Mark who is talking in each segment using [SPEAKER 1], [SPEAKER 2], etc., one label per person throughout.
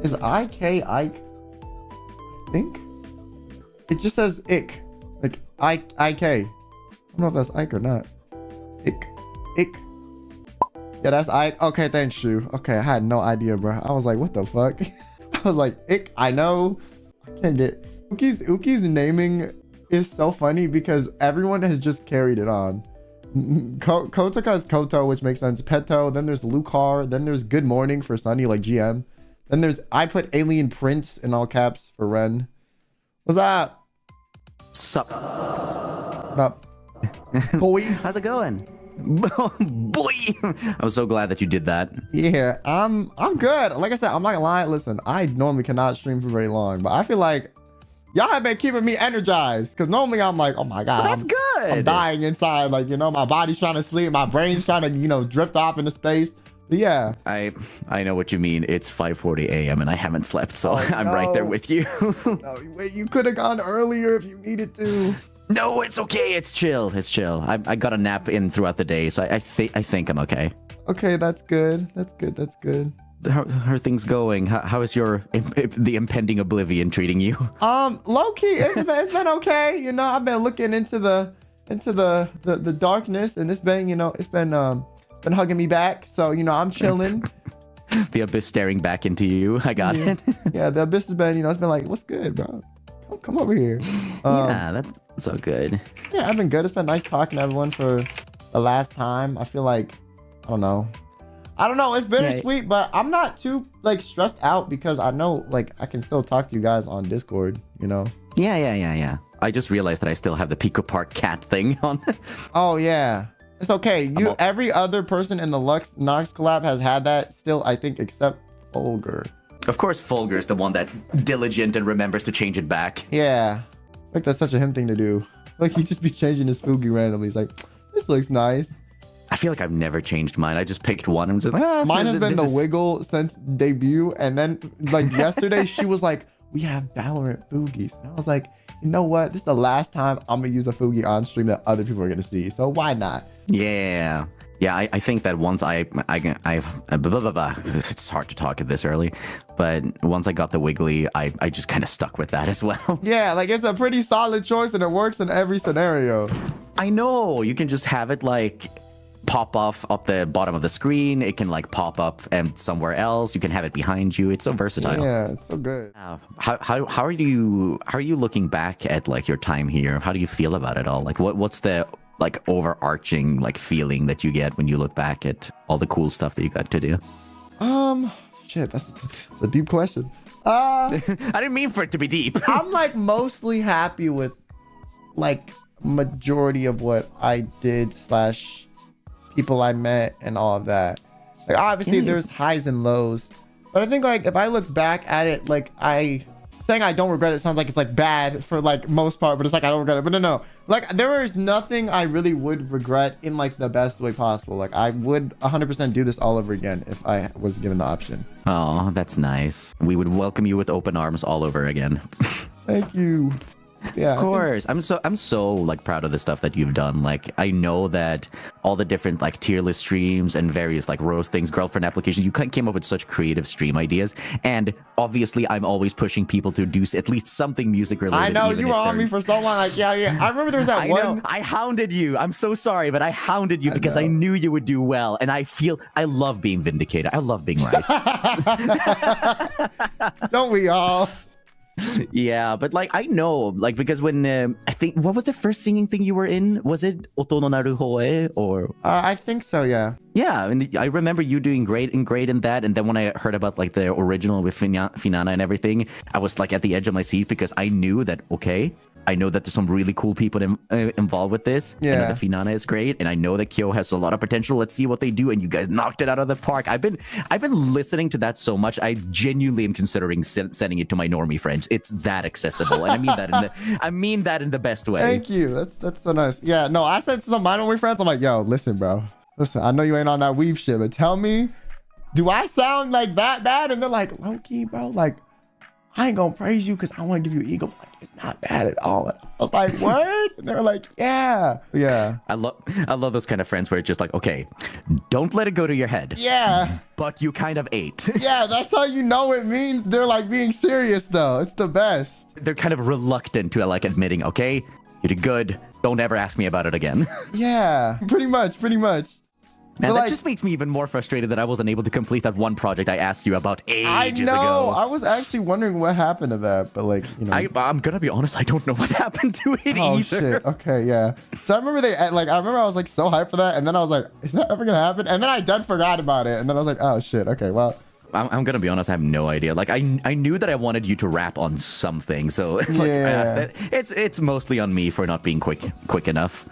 [SPEAKER 1] Is Ike Ike? I think it just says Ike, like Ike. I don't know if that's Ike or not. Ike. Yeah, that's Ike. Okay, thanks, Shu. Okay, I had no idea, bro. I was like, what the fuck? I was like, Ike. I know. I can't get Uki's naming is so funny because everyone has just carried it on. Kotaka is Koto, which makes sense. Peto. Then there's Lucar. Then there's Good Morning for Sunny, like GM. Then there's, I put Alien Prince in all caps for Ren. What's up?
[SPEAKER 2] Sup?
[SPEAKER 1] What up? Boy.
[SPEAKER 2] How's it going? Boy. I'm so glad that you did that.
[SPEAKER 1] Yeah, I'm good. Like I said, I'm not gonna lie. Listen, I normally cannot stream for very long, but I feel like y'all have been keeping me energized. Cause normally I'm like, oh my God,
[SPEAKER 2] well, that's good.
[SPEAKER 1] I'm dying inside. Like, you know, my body's trying to sleep. My brain's trying to, you know, drift off into space. But yeah,
[SPEAKER 2] I know what you mean. It's 5:40 a.m. and I haven't slept, so I'm right there with you.
[SPEAKER 1] No, wait, you could have gone earlier if you needed to.
[SPEAKER 2] No, it's okay. It's chill. It's chill. I got a nap in throughout the day, so I think I'm okay.
[SPEAKER 1] Okay, that's good. That's good.
[SPEAKER 2] How are things going? How is the impending oblivion treating you?
[SPEAKER 1] Low key, it's been okay. You know, I've been looking into the darkness, and it's been, you know, it's been hugging me back. So, you know, I'm chilling.
[SPEAKER 2] The abyss staring back into you. I got it.
[SPEAKER 1] Yeah, the abyss has been, you know, it's been like, what's good, bro? Come over here.
[SPEAKER 2] Yeah, that's so good.
[SPEAKER 1] Yeah, I've been good. It's been nice talking to everyone for the last time. I feel like, I don't know. It's bittersweet, but I'm not too like stressed out because I know like I can still talk to you guys on Discord, you know?
[SPEAKER 2] Yeah. I just realized that I still have the Pico Park cat thing on.
[SPEAKER 1] Oh yeah. It's okay. Every other person in the Nox collab has had that still, I think, except Fulgur.
[SPEAKER 2] Of course, Fulgur is the one that's diligent and remembers to change it back.
[SPEAKER 1] Yeah. Like that's such a him thing to do. Like he just be changing his Fugi randomly. He's like, this looks nice.
[SPEAKER 2] I feel like I've never changed mine. I just picked one and just
[SPEAKER 1] mine has been the Wiggle since debut. And then like yesterday she was like, we have Valorant Fugies. And I was like, you know what? This is the last time I'm gonna use a Fugi on stream that other people are gonna see. So why not?
[SPEAKER 2] Yeah. I think that once I've it's hard to talk at this early, but once I got the Wiggly, I just kind of stuck with that as well.
[SPEAKER 1] Yeah, like it's a pretty solid choice and it works in every scenario.
[SPEAKER 2] I know. You can just have it like pop off at the bottom of the screen. It can like pop up and somewhere else. You can have it behind you. It's so versatile.
[SPEAKER 1] Yeah, it's so good.
[SPEAKER 2] How are you looking back at like your time here? How do you feel about it all? Like what's the like overarching like feeling that you get when you look back at all the cool stuff that you got to do?
[SPEAKER 1] Shit, that's a deep question.
[SPEAKER 2] I didn't mean for it to be deep.
[SPEAKER 1] I'm like mostly happy with like majority of what I did / people I met and all of that. Like obviously there's highs and lows, but I think like if I look back at it, like saying I don't regret it sounds like it's like bad for like most part, but it's like I don't regret it. But no, like there is nothing I really would regret in like the best way possible. Like I would 100% do this all over again if I was given the option.
[SPEAKER 2] Oh, that's nice. We would welcome you with open arms all over again.
[SPEAKER 1] Thank you. Yeah,
[SPEAKER 2] of course. I'm so like proud of the stuff that you've done. Like I know that all the different like tier list streams and various like roastings, girlfriend applications, you came up with such creative stream ideas. And obviously I'm always pushing people to do at least something music related.
[SPEAKER 1] I know you were on me for so long. Like yeah. I remember there was that one.
[SPEAKER 2] Know, I hounded you. I'm so sorry, but I hounded you because I knew you would do well. And I love being vindicated. I love being right.
[SPEAKER 1] Don't we all?
[SPEAKER 2] Yeah, but like I know, like because when I think what was the first singing thing you were in? Was it Oto no Naru Hoe or?
[SPEAKER 1] I think so. Yeah.
[SPEAKER 2] Yeah, and I remember you doing great in that. And then when I heard about like the original with Finana and everything, I was like at the edge of my seat because I knew that I know that there's some really cool people involved with this.
[SPEAKER 1] Yeah.
[SPEAKER 2] I know that Finana is great, and I know that Kyo has a lot of potential. Let's see what they do, and you guys knocked it out of the park. I've been listening to that so much. I genuinely am considering sending it to my normie friends. It's that accessible, and I mean that in the best way.
[SPEAKER 1] Thank you. That's so nice. Yeah. No, I said to some of my normie friends, I'm like, yo, listen, bro. Listen, I know you ain't on that weave shit, but tell me, do I sound like that bad? And they're like, low key, bro. Like, I ain't gonna praise you because I want to give you ego. Like, it's not bad at all. was like, word? And they were like, yeah. Yeah.
[SPEAKER 2] I love those kind of friends where it's just like, okay, don't let it go to your head.
[SPEAKER 1] Yeah.
[SPEAKER 2] But you kind of ate.
[SPEAKER 1] Yeah, that's how you know it means they're like being serious though. It's the best.
[SPEAKER 2] They're kind of reluctant to like admitting, okay, you did good. Don't ever ask me about it again.
[SPEAKER 1] Yeah, pretty much.
[SPEAKER 2] And
[SPEAKER 1] But,
[SPEAKER 2] that
[SPEAKER 1] like,
[SPEAKER 2] just makes me even more frustrated that I wasn't able to complete that one project I asked you about ages
[SPEAKER 1] I know.
[SPEAKER 2] ago.
[SPEAKER 1] I was actually wondering what happened to that, but like, you know.
[SPEAKER 2] I'm gonna be honest, I don't know what happened to it
[SPEAKER 1] Oh
[SPEAKER 2] either.
[SPEAKER 1] shit. Okay, yeah. So I remember I was like so hyped for that, and then I was like, is that ever gonna happen? And then I done forgot about it, and then I was like, oh shit. Okay, well.
[SPEAKER 2] I'm gonna be honest, I have no idea. Like I knew that I wanted you to rap on something, so like,
[SPEAKER 1] Yeah.
[SPEAKER 2] it's mostly on me for not being quick enough.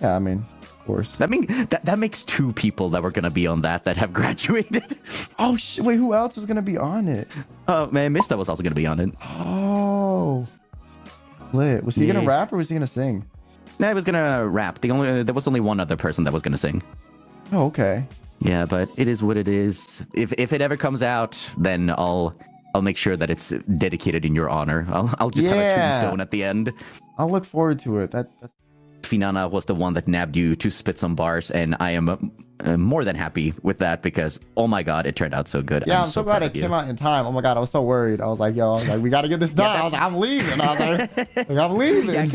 [SPEAKER 1] Yeah, I mean, of course.
[SPEAKER 2] That makes 2 people that were gonna be on that have graduated.
[SPEAKER 1] Oh shit. Wait, who else was gonna be on it?
[SPEAKER 2] Man, Mista was also gonna be on it.
[SPEAKER 1] Oh. Lit. Was he gonna rap or was he gonna sing?
[SPEAKER 2] Yeah, I was gonna rap. There was only one other person that was gonna sing.
[SPEAKER 1] Oh, okay.
[SPEAKER 2] Yeah, but it is what it is. If it ever comes out, then I'll make sure that it's dedicated in your honor. I'll just have a tombstone at the end.
[SPEAKER 1] I'll look forward to it. That's
[SPEAKER 2] Finana was the one that nabbed you to spit some bars, and I am more than happy with that because, oh my god, it turned out so good.
[SPEAKER 1] yeah, I'm so glad it came out in time. Oh my god, I was so worried. I was like, we gotta get this done. I was like, I'm leaving. I was like, I'm leaving.
[SPEAKER 2] Yeah, I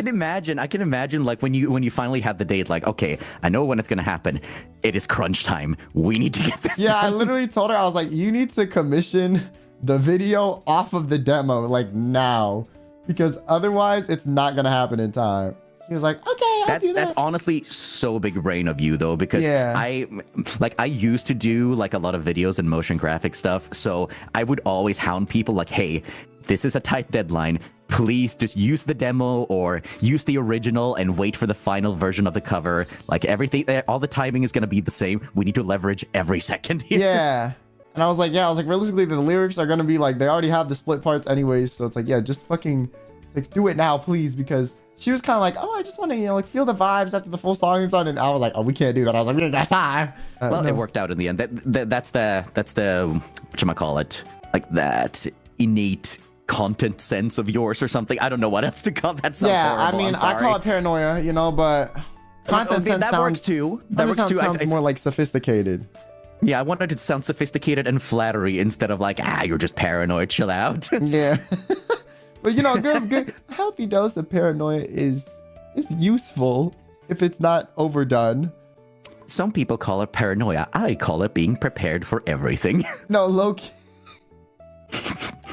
[SPEAKER 2] can imagine like when you finally have the date, like, okay, I know when it's gonna happen. It is crunch time. We need to get this done.
[SPEAKER 1] I literally told her, I was like, you need to commission the video off of the demo like now, because otherwise it's not gonna happen in time. He was like, okay, I'll do that.
[SPEAKER 2] That's honestly so big brain of you though, because I used to do like a lot of videos and motion graphic stuff. So I would always hound people like, hey, this is a tight deadline. Please just use the demo or use the original and wait for the final version of the cover. Like everything, all the timing is going to be the same. We need to leverage every second here.
[SPEAKER 1] Yeah. And I was like, realistically, the lyrics are going to be like, they already have the split parts anyways. So it's like, yeah, just fucking like do it now, please. Because she was kind of like, oh, I just want to, like feel the vibes after the full song is done. And I was like, oh, we can't do that. I was like, we ain't got time.
[SPEAKER 2] Well, no. It worked out in the end. That's the whatchamacallit, like that innate content sense of yours or something. I don't know what else to call that. Sounds horrible.
[SPEAKER 1] I mean, I call it paranoia, but content sense
[SPEAKER 2] works too. That works too.
[SPEAKER 1] Sounds more like sophisticated.
[SPEAKER 2] Yeah, I wanted it to sound sophisticated and flattery instead of like, you're just paranoid. Chill out.
[SPEAKER 1] Yeah. But good healthy dose of paranoia is useful if it's not overdone.
[SPEAKER 2] Some people call it paranoia. I call it being prepared for everything.
[SPEAKER 1] No, low key.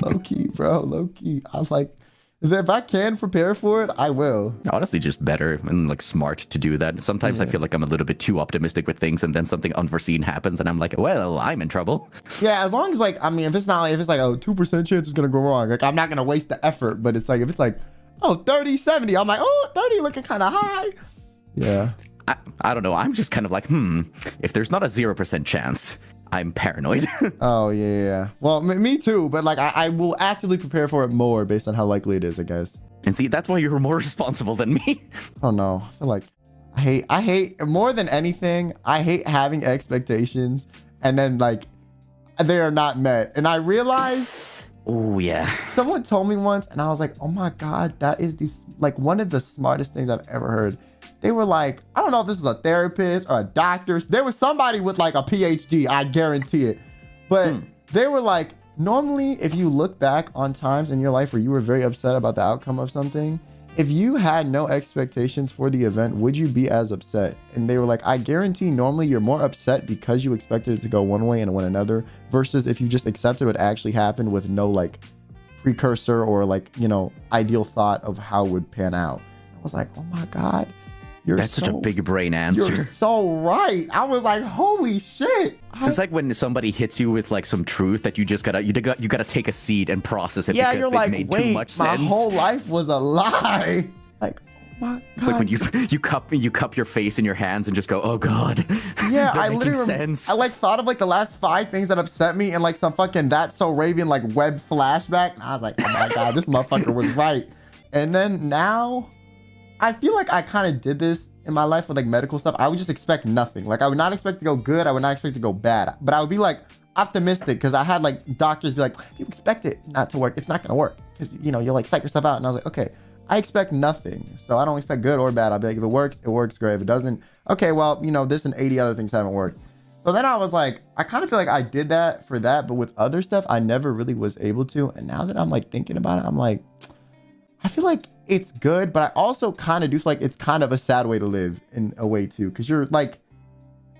[SPEAKER 1] Low key, bro. Low key. I'm like, if I can prepare for it, I will.
[SPEAKER 2] Honestly, just better and like smart to do that. Sometimes I feel like I'm a little bit too optimistic with things, and then something unforeseen happens, and I'm like, well, I'm in trouble. Yeah,
[SPEAKER 1] as long as like, I mean, if it's like a 2% chance it's gonna go wrong, like I'm not gonna waste the effort. But it's like if it's like, oh, 30, 70, I'm like, oh, 30 looking kind of high. Yeah.
[SPEAKER 2] I don't know. I'm just kind of like, if there's not a 0% chance, I'm paranoid.
[SPEAKER 1] Oh, yeah. Well, me too. But like, I will actively prepare for it more based on how likely it is, I guess.
[SPEAKER 2] And see, that's why you're more responsible than me.
[SPEAKER 1] I don't know. I feel like I hate more than anything. I hate having expectations and then like they are not met. And I realized.
[SPEAKER 2] Oh, yeah.
[SPEAKER 1] Someone told me once and I was like, oh my God, that is one of the smartest things I've ever heard. They were like, I don't know if this is a therapist or a doctor. There was somebody with like a PhD, I guarantee it. But they were like, normally if you look back on times in your life where you were very upset about the outcome of something, if you had no expectations for the event, would you be as upset? And they were like, I guarantee normally you're more upset because you expected it to go one way and it went another, versus if you just accepted what actually happened with no like precursor or like, ideal thought of how it would pan out. I was like, oh my God.
[SPEAKER 2] That's such a big brain answer.
[SPEAKER 1] You're so right. I was like, holy shit.
[SPEAKER 2] It's like when somebody hits you with like some truth that you just gotta take a seat and process it because
[SPEAKER 1] you're
[SPEAKER 2] they made too much sense.
[SPEAKER 1] My whole life was a lie. Like, oh my God.
[SPEAKER 2] It's like when you cup your face in your hands and just go, oh God.
[SPEAKER 1] Yeah, I
[SPEAKER 2] literally sense.
[SPEAKER 1] I like thought of like the last 5 things that upset me and like some fucking That's So Raven like web flashback. And I was like, oh my God, this motherfucker was right. And then now I feel like I kind of did this in my life with like medical stuff. I would just expect nothing. Like I would not expect to go good. I would not expect to go bad. But I would be like optimistic because I had like doctors be like, if you expect it not to work, it's not going to work. Because, you'll like psych yourself out. And I was like, okay, I expect nothing. So I don't expect good or bad. I'll be like, if it works great. If it doesn't, okay, well, you know, this and 80 other things haven't worked. So then I was like, I kind of feel like I did that for that, but with other stuff, I never really was able to. And now that I'm like thinking about it, I'm like, I feel like it's good, but I also kind of do feel like it's kind of a sad way to live in a way too. Cause you're like,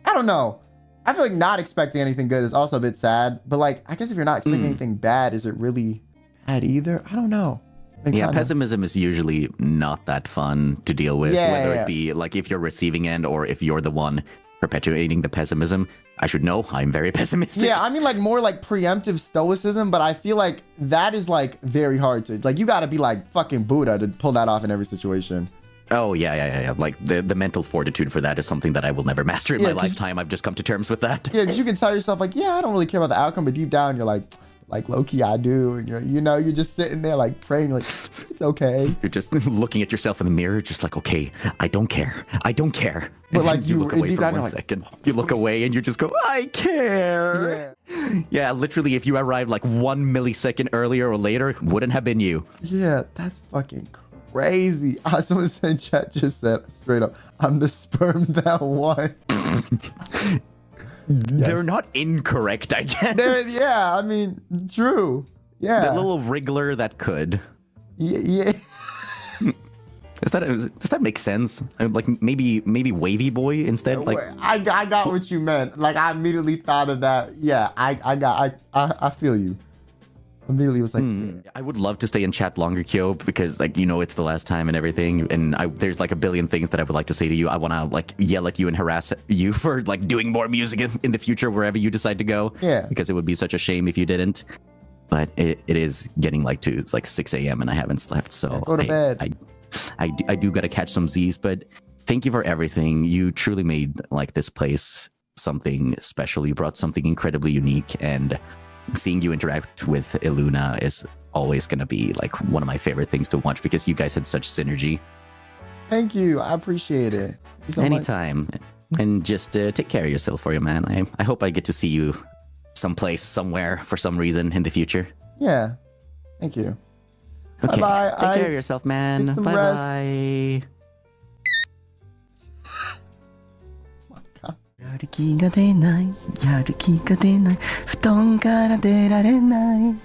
[SPEAKER 1] I don't know. I feel like not expecting anything good is also a bit sad, but like, I guess if you're not expecting anything bad, is it really bad either? I don't know.
[SPEAKER 2] Yeah, pessimism is usually not that fun to deal with, whether it be like if you're receiving end or if you're the one perpetuating the pessimism. I should know I'm very pessimistic.
[SPEAKER 1] Yeah, I mean like more like preemptive stoicism, but I feel like that is like very hard to, like you gotta be like fucking Buddha to pull that off in every situation.
[SPEAKER 2] Oh, yeah. Like the mental fortitude for that is something that I will never master in my lifetime. I've just come to terms with that.
[SPEAKER 1] Yeah, because you can tell yourself like, yeah, I don't really care about the outcome, but deep down you're like low-key I do, and you're just sitting there like praying like it's okay.
[SPEAKER 2] You're just looking at yourself in the mirror, just like, okay, I don't care.
[SPEAKER 1] But like
[SPEAKER 2] you look away for 1
[SPEAKER 1] like,
[SPEAKER 2] second. You look away and you just go, I care. Yeah, literally, if you arrived like 1 millisecond earlier or later, wouldn't have been you.
[SPEAKER 1] Yeah, that's fucking crazy. Someone in chat just said straight up, I'm the sperm that won.
[SPEAKER 2] They're not incorrect, I guess.
[SPEAKER 1] Yeah, I mean, true. Yeah.
[SPEAKER 2] The little wriggler that could.
[SPEAKER 1] Yeah.
[SPEAKER 2] Does that make sense? Like maybe wavy boy instead. Like
[SPEAKER 1] I got what you meant. Like I immediately thought of that. Yeah, I feel you. Immediately was like,
[SPEAKER 2] I would love to stay in chat longer, Kyo, because like it's the last time and everything, and there's like a billion things that I would like to say to you. I want to like yell at you and harass you for like doing more music in the future wherever you decide to go.
[SPEAKER 1] Yeah,
[SPEAKER 2] because it would be such a shame if you didn't. But it is getting like to 6 a.m. and I haven't slept, so
[SPEAKER 1] go to bed.
[SPEAKER 2] I do gotta catch some Z's. But thank you for everything. You truly made like this place something special. You brought something incredibly unique, and seeing you interact with Iluna is always going to be like one of my favorite things to watch because you guys had such synergy.
[SPEAKER 1] Thank you. I appreciate it.
[SPEAKER 2] Anytime. And just take care of yourself for you, man. I hope I get to see you someplace, somewhere, for some reason in the future.
[SPEAKER 1] Yeah. Thank you.
[SPEAKER 2] Okay.
[SPEAKER 1] Bye-bye.
[SPEAKER 2] Take care of yourself, man. Bye-bye.
[SPEAKER 3] やる気が出ない、やる気が出ない、布団から出られない。